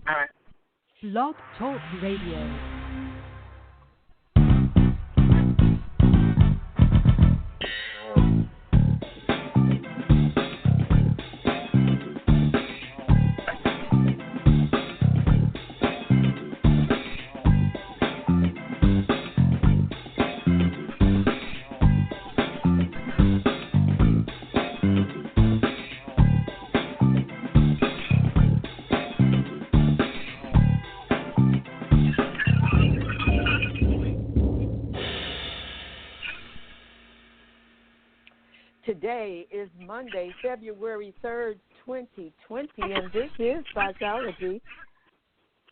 All right. Blog Talk Radio. Today is Monday, February 3rd, 2020, and this is Psychology.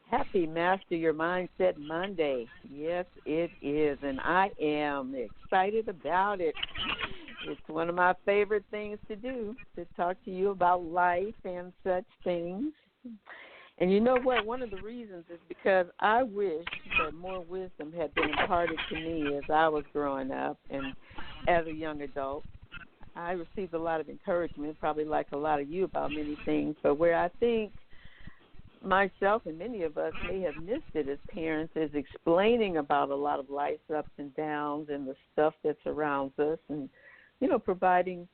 Happy Master Your Mindset Monday. Yes, it is, and I am excited about it. It's one of my favorite things to do, to talk to you about life and such things. And you know what? One of the reasons is because I wish that more wisdom had been imparted to me as I was growing up and as a young adult. I received a lot of encouragement, probably like a lot of you, about many things, but where I think myself and many of us may have missed it as parents is explaining about a lot of life's ups and downs and the stuff that surrounds us, and, you know, providing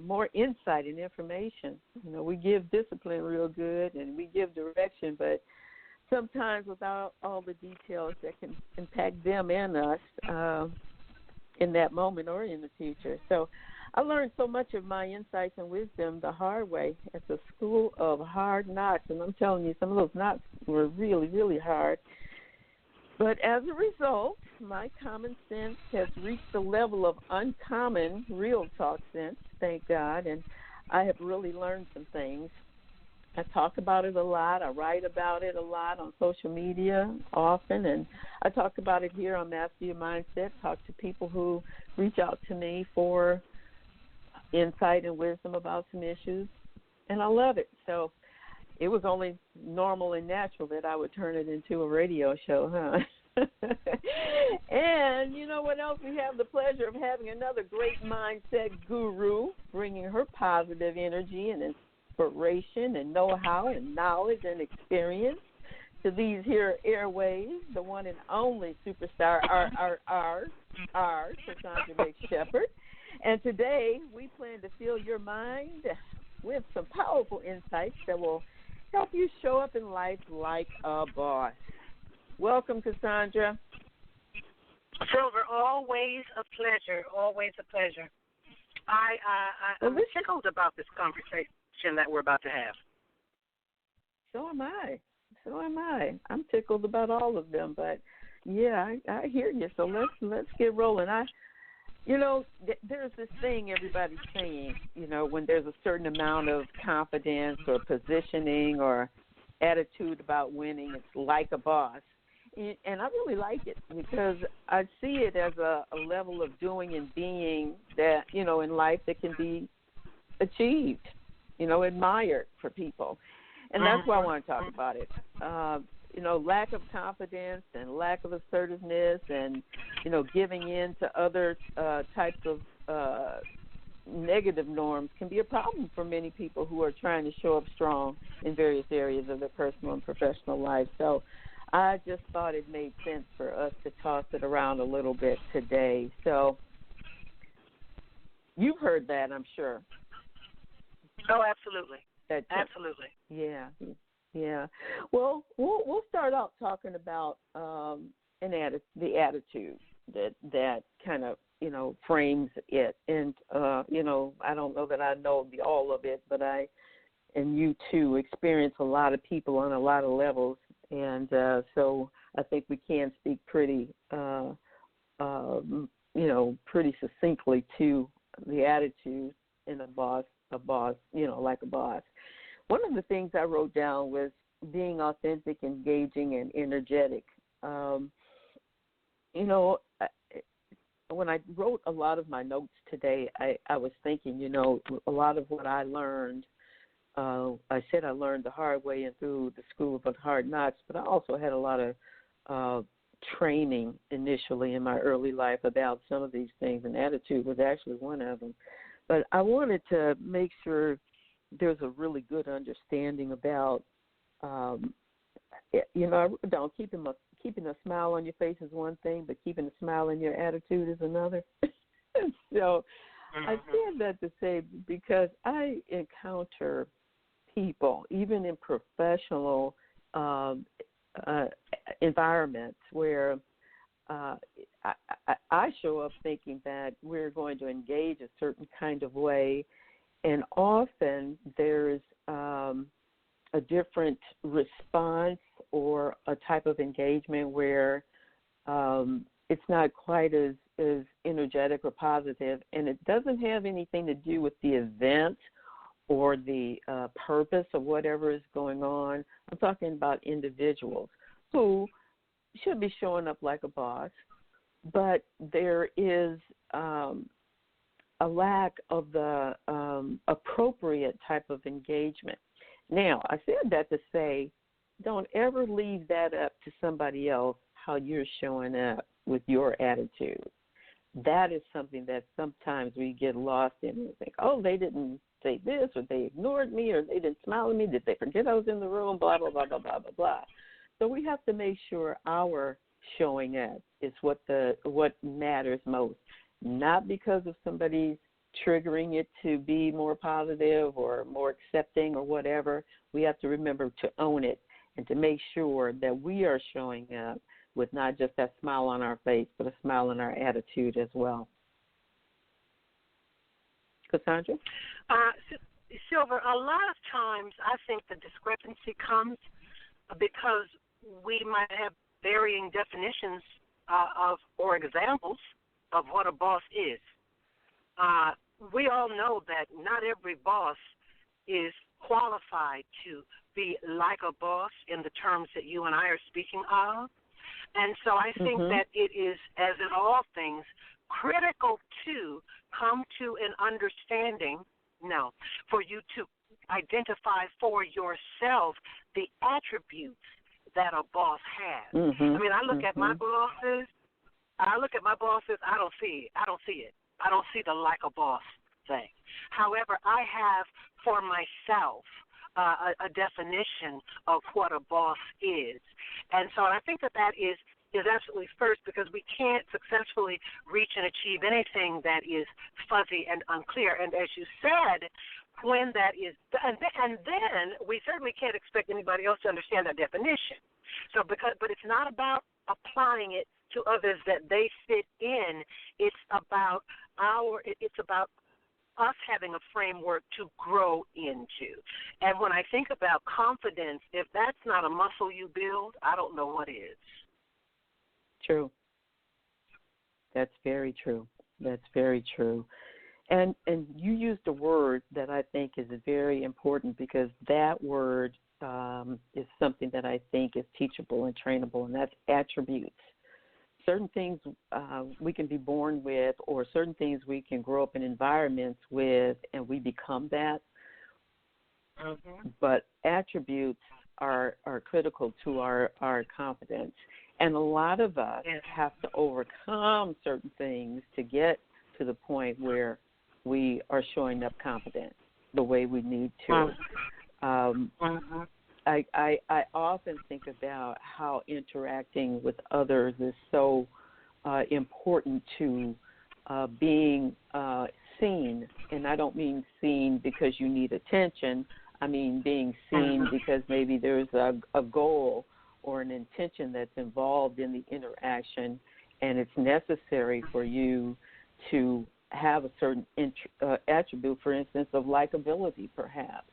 more insight and information. You know, we give discipline real good and we give direction, but sometimes without all the details that can impact them and us in that moment or in the future. So I learned so much of my insights and wisdom the hard way at the school of hard knocks, and I'm telling you, some of those knocks were really, really hard. But as a result, my common sense has reached the level of uncommon real talk sense, thank God, and I have really learned some things. I talk about it a lot. I write about it a lot on social media often, and I talk about it here on Master Your Mindset, talk to people who reach out to me for insight and wisdom about some issues, and I love it. So it was only normal and natural that I would turn it into a radio show, huh? And you know what else? We have the pleasure of having another great mindset guru bringing her positive energy and inspiration and know-how and knowledge and experience to these here airways, the one and only superstar, Cassandra McShepard. And today we plan to fill your mind with some powerful insights that will help you show up in life like a boss. Welcome, Cassandra. Silver, always a pleasure. Always a pleasure. I'm tickled about this conversation that we're about to have. So am I. I'm tickled about all of them, but yeah, I hear you. So let's get rolling. You know, there's this thing everybody's saying, you know, when there's a certain amount of confidence or positioning or attitude about winning, it's like a boss. And I really like it because I see it as a level of doing and being that, you know, in life that can be achieved, you know, admired for people. And that's why I want to talk about it. You know, lack of confidence and lack of assertiveness and, you know, giving in to other types of negative norms can be a problem for many people who are trying to show up strong in various areas of their personal and professional life. So I just thought it made sense for us to toss it around a little bit today. So you've heard that, I'm sure. Oh, absolutely. Absolutely. Yeah. Yeah. Well, we'll start out talking about the attitude that kind of, you know, frames it. And, you know, I don't know that I know all of it, but I and you too experience a lot of people on a lot of levels. And so I think we can speak pretty, you know, pretty succinctly to the attitude in a boss, you know, like a boss. One of the things I wrote down was being authentic, engaging, and energetic. You know, when I wrote a lot of my notes today, I was thinking, you know, a lot of what I learned, I said I learned the hard way and through the School of Hard Knocks, but I also had a lot of training initially in my early life about some of these things, and attitude was actually one of them. But I wanted to make sure there's a really good understanding about I don't keeping a smile on your face is one thing, but keeping a smile in your attitude is another. So I said that to say because I encounter people, even in professional environments, where I show up thinking that we're going to engage a certain kind of way, and often there's a different response or a type of engagement where it's not quite as energetic or positive, and it doesn't have anything to do with the event or the purpose of whatever is going on. I'm talking about individuals who should be showing up like a boss, but there is a lack of the appropriate type of engagement. Now, I said that to say, don't ever leave that up to somebody else, how you're showing up with your attitude. That is something that sometimes we get lost in and think, oh, they didn't say this, or they ignored me, or they didn't smile at me, did they forget I was in the room, blah, blah, blah, blah, blah, blah, blah. So we have to make sure our showing up is what matters most, not because of somebody's triggering it to be more positive or more accepting or whatever. We have to remember to own it and to make sure that we are showing up with not just that smile on our face, but a smile in our attitude as well. Cassandra? Silver, a lot of times I think the discrepancy comes because we might have varying definitions of or examples of what a boss is. We all know that not every boss is qualified to be like a boss in the terms that you and I are speaking of. And so I think that it is, as in all things, critical to come to an understanding, for you to identify for yourself the attributes that a boss has. I mean, I look at my bosses. I don't see it. I don't see the like a boss thing. However, I have for myself a definition of what a boss is. And so I think that is absolutely first, because we can't successfully reach and achieve anything that is fuzzy and unclear. And as you said, when that is, and then we certainly can't expect anybody else to understand that definition. So but it's not about applying it to others that they fit in. It's about us having a framework to grow into. And when I think about confidence, if that's not a muscle you build, I don't know what is. True. That's very true. That's very true. And you used a word that I think is very important, because that word is something that I think is teachable and trainable, and that's attributes. Certain things we can be born with, or certain things we can grow up in environments with, and we become that. But attributes are critical to our confidence. And a lot of us have to overcome certain things to get to the point where we are showing up confident the way we need to. I often think about how interacting with others is so important to being seen. And I don't mean seen because you need attention. I mean being seen because maybe there's a goal or an intention that's involved in the interaction, and it's necessary for you to have a certain attribute, for instance, of likability perhaps.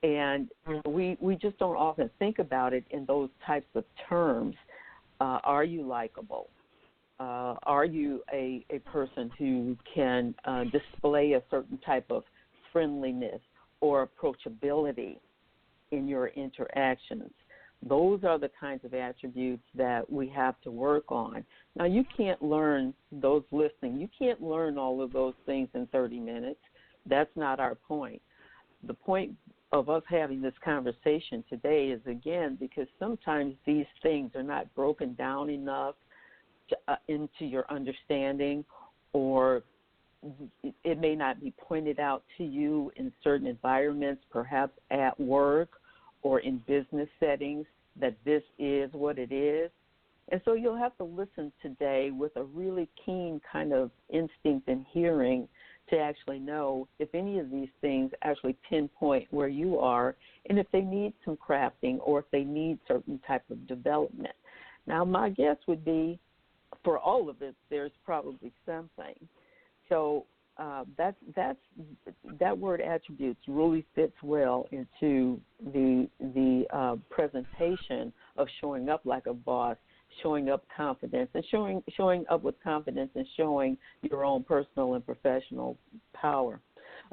And we just don't often think about it in those types of terms. Are you likable? Are you a person who can display a certain type of friendliness or approachability in your interactions? Those are the kinds of attributes that we have to work on. Now, you can't learn those listening. You can't learn all of those things in 30 minutes. That's not our point. The point of us having this conversation today is, again, because sometimes these things are not broken down enough into your understanding, or it may not be pointed out to you in certain environments, perhaps at work or in business settings, that this is what it is. And so you'll have to listen today with a really keen kind of instinct and hearing to actually know if any of these things actually pinpoint where you are and if they need some crafting or if they need certain type of development. Now, my guess would be for all of it, there's probably something. So that word attributes really fits well into the presentation of showing up like a boss, showing up confidence, and showing up with confidence and showing your own personal and professional power.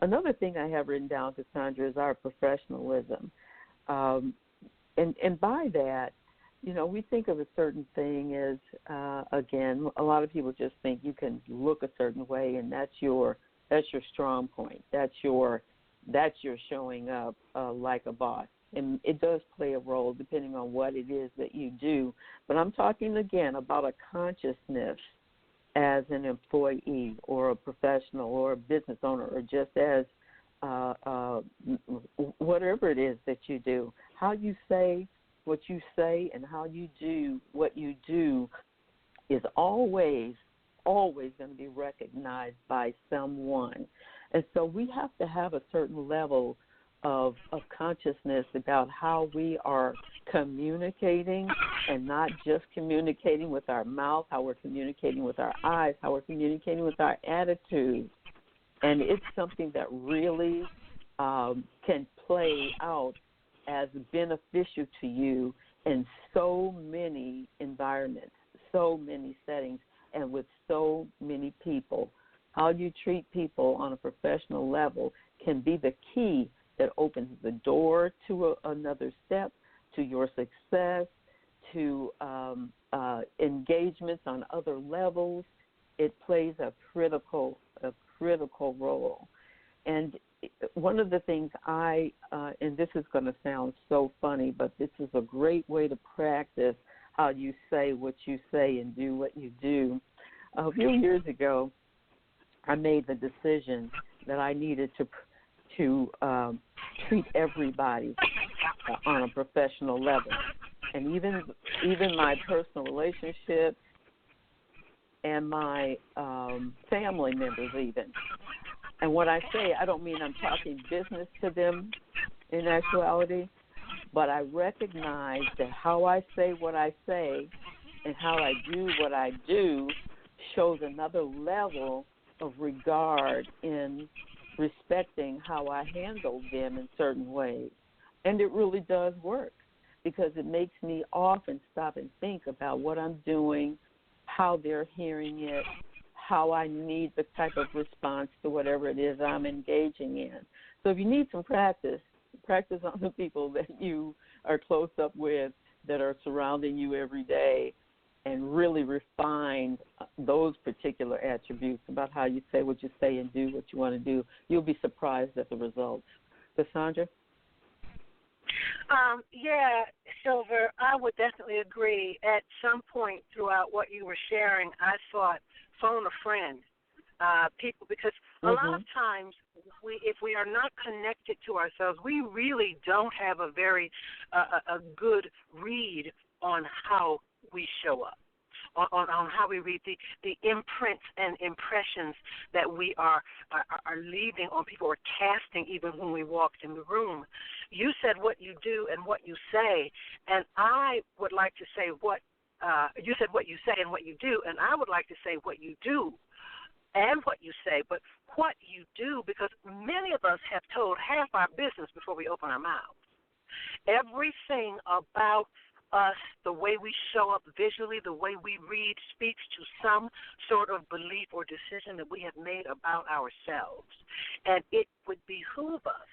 Another thing I have written down, Cassandra, is our professionalism. And by that, you know, we think of a certain thing as, again, a lot of people just think you can look a certain way and that's your strong point. That's your showing up like a boss. And it does play a role depending on what it is that you do. But I'm talking, again, about a consciousness as an employee or a professional or a business owner or just as whatever it is that you do. How you say what you say and how you do what you do is always going to be recognized by someone. And so we have to have a certain level of consciousness about how we are communicating and not just communicating with our mouth, how we're communicating with our eyes, how we're communicating with our attitude. And it's something that really can play out as beneficial to you in so many environments, so many settings, and with so many people. How you treat people on a professional level can be the key that opens the door to another step, to your success, to engagements on other levels. It plays a critical role. And one of the things and this is going to sound so funny, but this is a great way to practice how you say what you say and do what you do. A few years ago, I made the decision that I needed to treat everybody on a professional level, and even my personal relationships and my family members even. And what I say, I don't mean I'm talking business to them in actuality, but I recognize that how I say what I say and how I do what I do shows another level of regard in respecting how I handle them in certain ways. And it really does work because it makes me often stop and think about what I'm doing, how they're hearing it, how I need the type of response to whatever it is I'm engaging in. So if you need some practice on the people that you are close up with that are surrounding you every day and really refine those particular attributes about how you say what you say and do what you want to do, you'll be surprised at the results. Cassandra? Yeah, Silver, I would definitely agree. At some point throughout what you were sharing, I thought phone a friend, people, because a lot of times if we are not connected to ourselves, we really don't have a very a good read on how we show up, on how we read the imprints and impressions that we are leaving on people or casting even when we walked in the room. You said what you do and what you say, and I would like to say you said what you say and what you do, and I would like to say what you do and what you say, but what you do, because many of us have told half our business before we open our mouths. Everything about us, the way we show up visually, the way we read, speaks to some sort of belief or decision that we have made about ourselves. And it would behoove us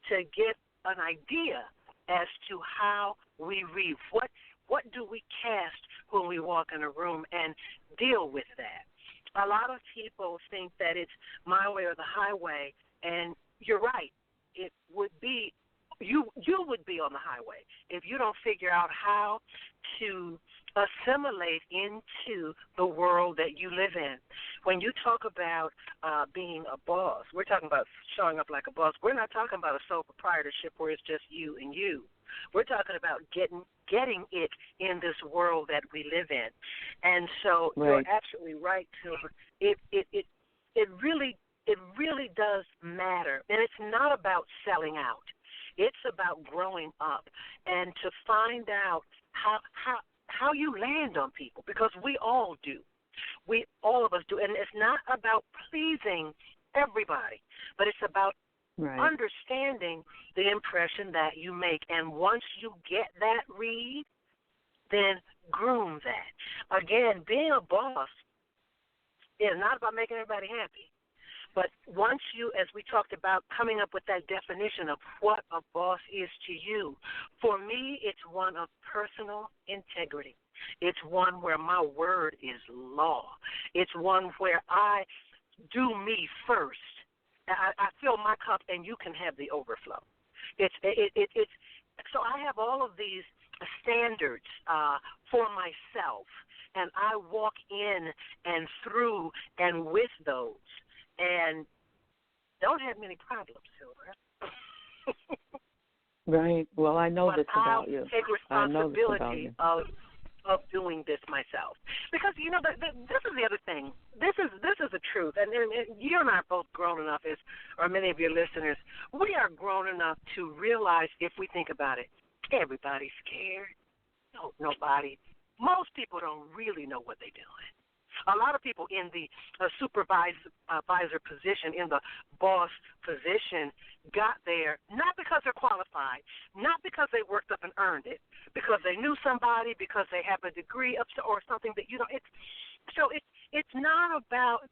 to get an idea as to how we read. What do we cast when we walk in a room, and deal with that? A lot of people think that it's my way or the highway, and you're right. It would be you would be on the highway if you don't figure out how to assimilate into the world that you live in. When you talk about being a boss, we're talking about showing up like a boss. We're not talking about a sole proprietorship where it's just you and you. We're talking about getting getting it in this world that we live in. And so Right. you're absolutely right, Silver. It really does matter. And it's not about selling out. It's about growing up and to find out how you land on people, because we all do. All of us do. And it's not about pleasing everybody, but it's about Right. understanding the impression that you make. And once you get that read, then groom that. Again, being a boss is not about making everybody happy. But once you, as we talked about, coming up with that definition of what a boss is to you, for me, it's one of personal integrity. It's one where my word is law. It's one where I do me first. I fill my cup, and you can have the overflow. It's so I have all of these standards for myself, and I walk in and through and with those, and don't have many problems, Silver. Right. Well, I know But this I'll about you. take I know this about responsibility you. of doing this myself, because this is the other thing. This is the truth, and you and I are both grown enough, or many of your listeners, we are grown enough to realize, if we think about it, everybody's scared. No, nobody. Most people don't really know what they're doing. A lot of people in the supervisor position, in the boss position, got there not because they're qualified, not because they worked up and earned it, because they knew somebody, because they have a degree or something that you don't. It's not about.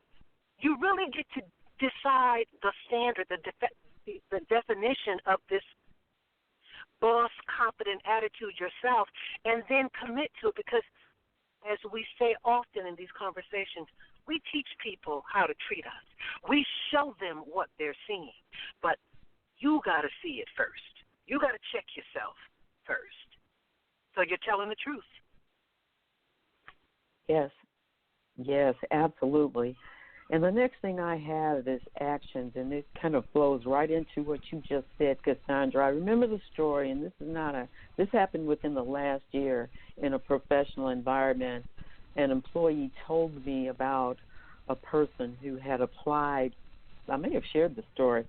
You really get to decide the standard, the definition of this boss confident attitude yourself, and then commit to it, because as we say often in these conversations, we teach people how to treat us. We show them what they're seeing, but you got to see it first. You got to check yourself first, so you're telling the truth. Yes, absolutely. And the next thing I have is actions, and it kind of flows right into what you just said, Cassandra. I remember the story, and this happened within the last year in a professional environment. An employee told me about a person who had applied. I may have shared the story.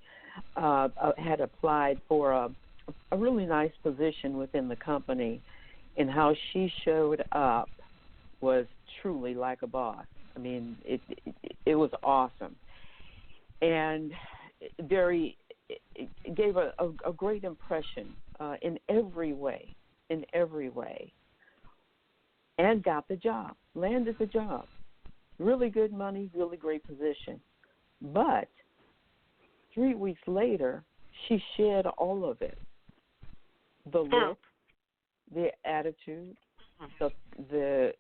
Had applied for a really nice position within the company, and how she showed up was truly like a boss. I mean, it was awesome, and it gave a great impression in every way, and got the job, landed the job. Really good money, really great position. But 3 weeks later, she shed all of it. The look, the attitude, the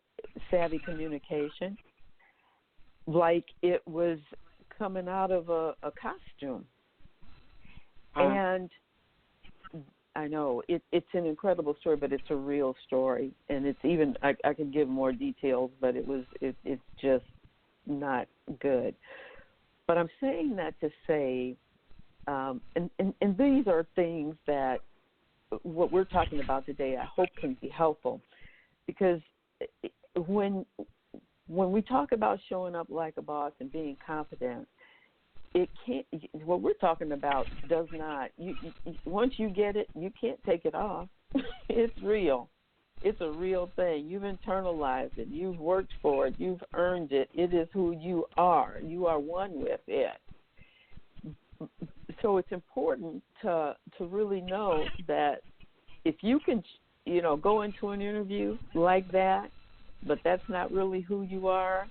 savvy communication, like it was coming out of a costume. And I know it's an incredible story, but it's a real story, and it's even I could give more details, but it's just not good. But I'm saying that to say, and these are things that what we're talking about today, I hope can be helpful, because when we talk about showing up like a boss and being confident, it can't. What we're talking about does not. Once you get it, you can't take it off. It's real. It's a real thing. You've internalized it. You've worked for it. You've earned it. It is who you are. You are one with it. So it's important to really know that if you can, go into an interview like that, but that's not really who you are,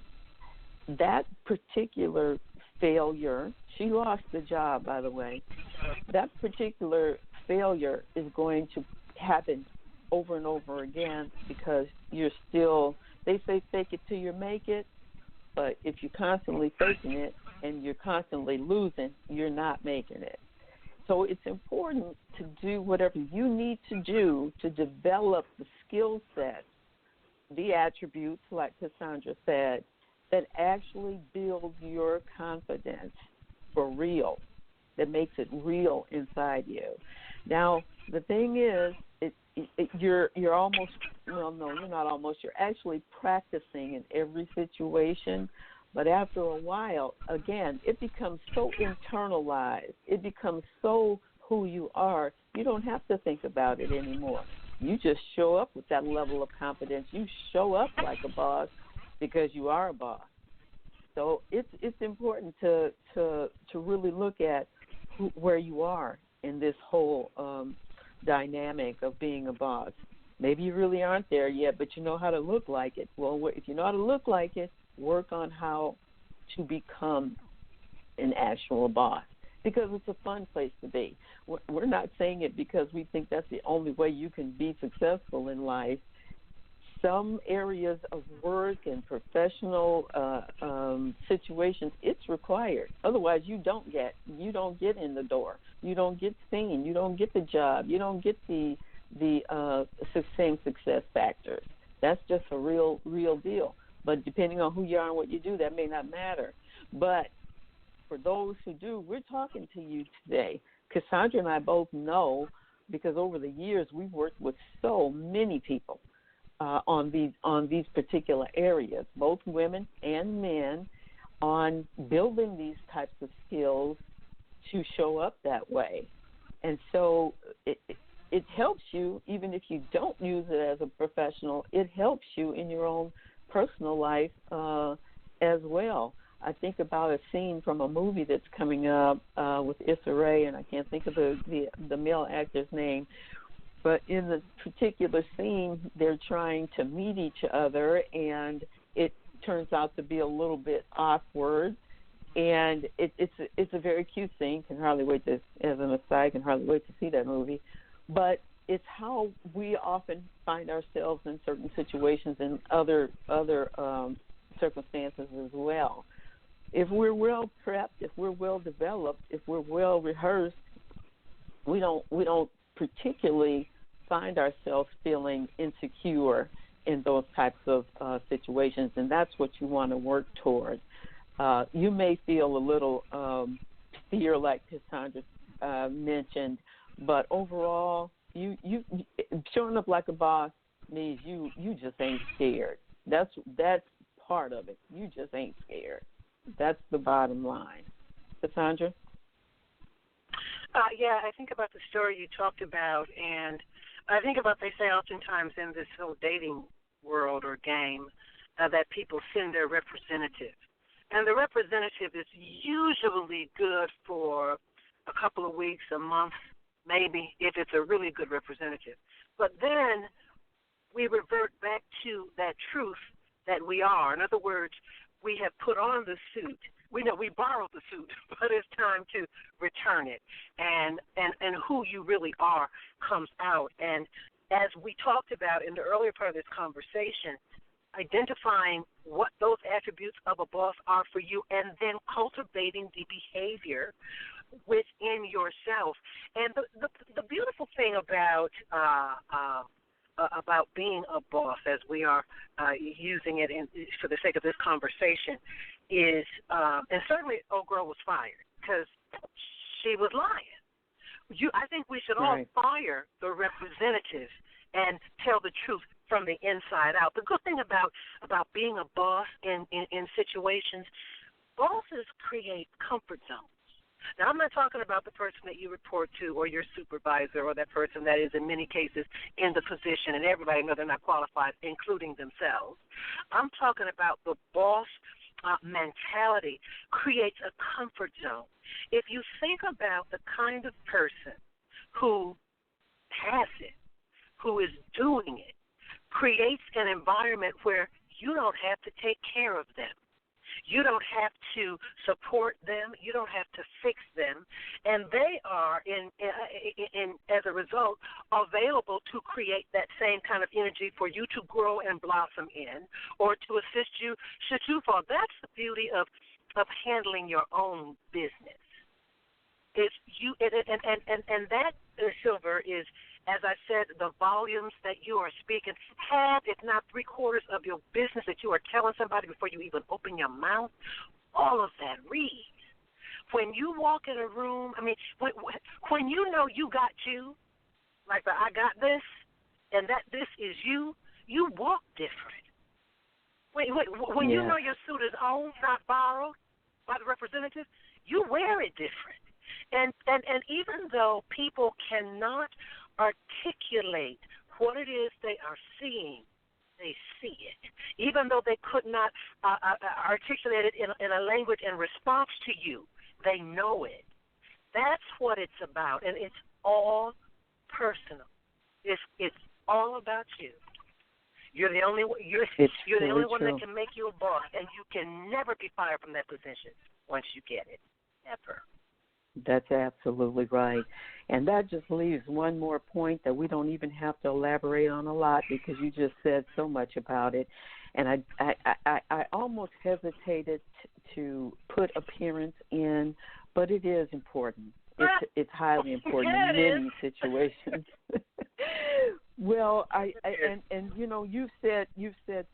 that particular failure, she lost the job, by the way, that particular failure is going to happen over and over again, because you're still, they say fake it till you make it, but if you're constantly faking it and you're constantly losing, you're not making it. So it's important to do whatever you need to do to develop the skill set, the attributes, like Cassandra said, that actually build your confidence for real, that makes it real inside you. Now, the thing is you're almost, well, no, you're not almost, you're actually practicing in every situation. But after a while, again, it becomes so internalized. It becomes so who you are. You don't have to think about it anymore. You just show up with that level of confidence. You show up like a boss because you are a boss. So it's important to really look at where you are in this whole dynamic of being a boss. Maybe you really aren't there yet, but you know how to look like it. Well, if you know how to look like it, work on how to become an actual boss, because it's a fun place to be. We're not saying it because we think that's the only way you can be successful in life. Some areas of work and professional situations, it's required. Otherwise, you don't get in the door. You don't get seen. You don't get the job. You don't get the same success factors. That's just a real deal. But depending on who you are and what you do, that may not matter. But for those who do, we're talking to you today. Cassandra and I both know, because over the years we've worked with so many people on these particular areas, both women and men, on building these types of skills to show up that way. And so it helps you, even if you don't use it as a professional, it helps you in your own personal life as well. I think about a scene from a movie that's coming up with Issa Rae, and I can't think of the male actor's name, but in the particular scene, they're trying to meet each other, and it turns out to be a little bit awkward, and it's a very cute scene. Can hardly wait to, as an aside, can hardly wait to see that movie, but it's how we often find ourselves in certain situations and other circumstances as well. If we're well prepped, if we're well developed, if we're well rehearsed, we don't particularly find ourselves feeling insecure in those types of situations, and that's what you want to work toward. You may feel a little fear, like Cassandra mentioned, but overall, you showing up like a boss means you just ain't scared. That's part of it. You just ain't scared. That's the bottom line. Cassandra? Yeah, I think about the story you talked about, and I think about, they say oftentimes in this whole dating world or game that people send their representative. And the representative is usually good for a couple of weeks, a month, maybe, if it's a really good representative. But then we revert back to that truth that we are. In other words, we have put on the suit. We know we borrowed the suit, but it's time to return it. And who you really are comes out. And as we talked about in the earlier part of this conversation, identifying what those attributes of a boss are for you, and then cultivating the behavior within yourself. And the beautiful thing about being a boss, as we are using it for the sake of this conversation, is, and certainly old girl was fired because she was lying. I think we should all fire the representative and tell the truth from the inside out. The good thing about being a boss in situations, bosses create comfort zones. Now, I'm not talking about the person that you report to or your supervisor or that person that is in many cases in the position, and everybody knows they're not qualified, including themselves. I'm talking about the boss mentality creates a comfort zone. If you think about the kind of person who has it, who is doing it, creates an environment where you don't have to take care of them. You don't have to support them. You don't have to fix them. And they are, in as a result, available to create that same kind of energy for you to grow and blossom in, or to assist you should you fall. That's the beauty of handling your own business. It's you, and that, Silver, is, as I said, the volumes that you are speaking, half, if not three-quarters of your business that you are telling somebody before you even open your mouth, all of that reads. When you walk in a room, I mean, when you know you got you, like the I got this, and that this is you, you walk different. When you Yes. know your suit is owned, not borrowed by the representative, you wear it different. And even though people cannot articulate what it is they are seeing, they see it. Even though they could not articulate it in a language in response to you, they know it. That's what it's about, and it's all personal. It's all about you. You're the only you're you're the only one true. that can make you a boss, and you can never be fired from that position once you get it. Never. That's absolutely right. And that just leaves one more point that we don't even have to elaborate on a lot because you just said so much about it. And I almost hesitated to put appearance in, but it is important. It's highly important Yeah, in it many situations. Well, and you know, you've said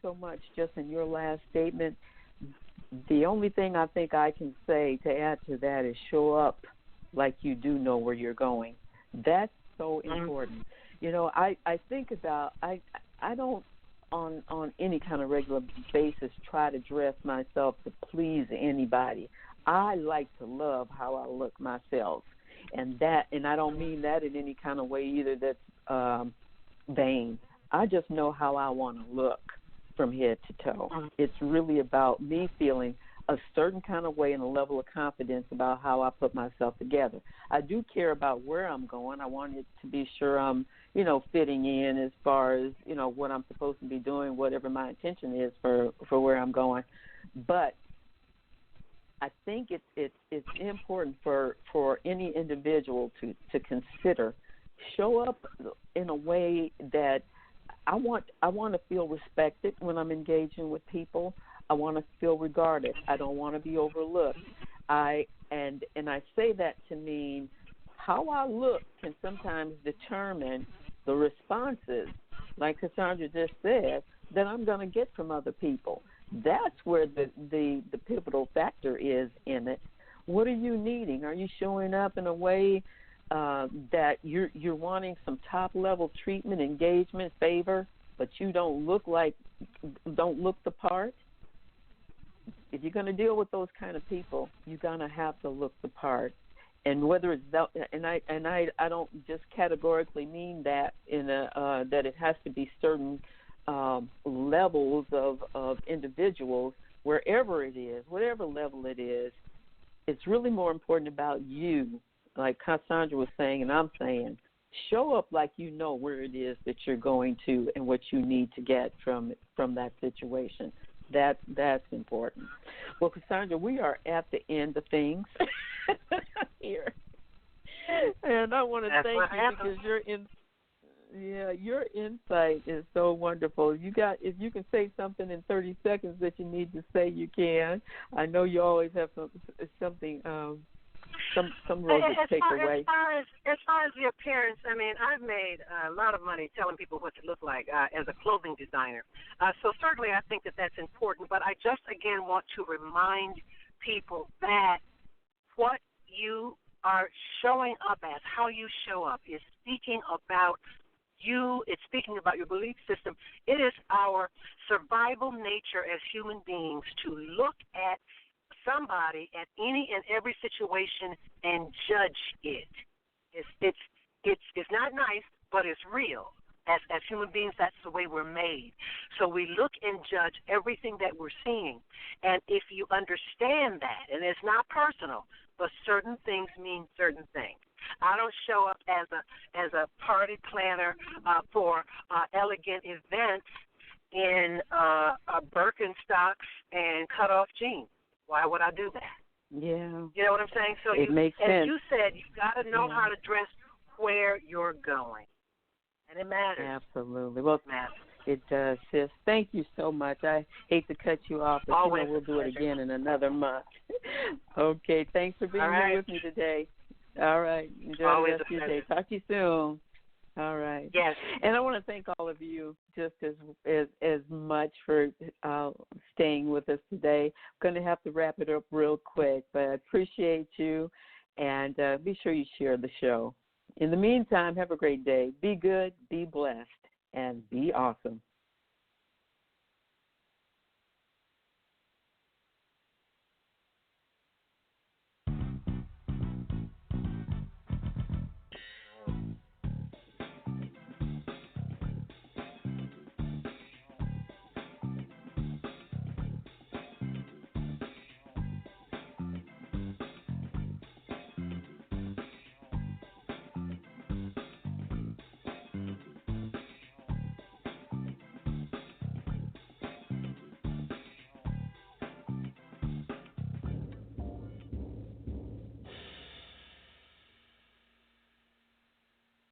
so much just in your last statement. The only thing I think I can say to add to that is show up like you do know where you're going. That's so important. You know, I think about I don't on any kind of regular basis try to dress myself to please anybody. I like to love how I look myself, and I don't mean that in any kind of way either that's vain. I just know how I want to look from head to toe. It's really about me feeling a certain kind of way and a level of confidence about how I put myself together. I do care about where I'm going. I want it to be sure I'm, you know, fitting in as far as, you know, what I'm supposed to be doing, whatever my intention is for where I'm going. But I think it's important for any individual to consider show up in a way that I want to feel respected when I'm engaging with people. I want to feel regarded. I don't want to be overlooked. And I say that to mean how I look can sometimes determine the responses, like Cassandra just said, that I'm going to get from other people. That's where the pivotal factor is in it. What are you needing? Are you showing up in a way that you're wanting some top level treatment, engagement, favor, but you don't look the part? If you're going to deal with those kind of people, you're going to have to look the part. And whether it's that, and I don't just categorically mean that that it has to be certain levels of individuals, wherever it is, whatever level it is, it's really more important about you. Like Cassandra was saying, and I'm saying, show up like you know where it is that you're going to and what you need to get from that situation. That's important. Well, Cassandra, we are at the end of things here, and I want to thank you because your insight is so wonderful. If you can say something in 30 seconds that you need to say, you can. I know you always have something. Some roles that take away. As far as the appearance, I mean, I've made a lot of money telling people what to look like as a clothing designer. So certainly I think that that's important, but I just, again, want to remind people that what you are showing up as, how you show up, is speaking about you. It's speaking about your belief system. It is our survival nature as human beings to look at somebody at any and every situation and judge it. It's not nice, but it's real. As human beings, that's the way we're made. So we look and judge everything that we're seeing. And if you understand that, and it's not personal, but certain things mean certain things. I don't show up as a party planner for elegant events in Birkenstocks and cut-off jeans. Why would I do that? Yeah. You know what I'm saying? So it makes sense. As you said, you've got to know how to dress where you're going. And it matters. Absolutely. Well, it matters. It does, sis. Thank you so much. I hate to cut you off, but Always we'll do it again in another month. Okay. Thanks for being here with me today. All right. Enjoy the rest of your day. Talk to you soon. All right. Yes. And I want to thank all of you just as much for staying with us today. I'm going to have to wrap it up real quick, but I appreciate you. And be sure you share the show. In the meantime, have a great day. Be good, be blessed, and be awesome.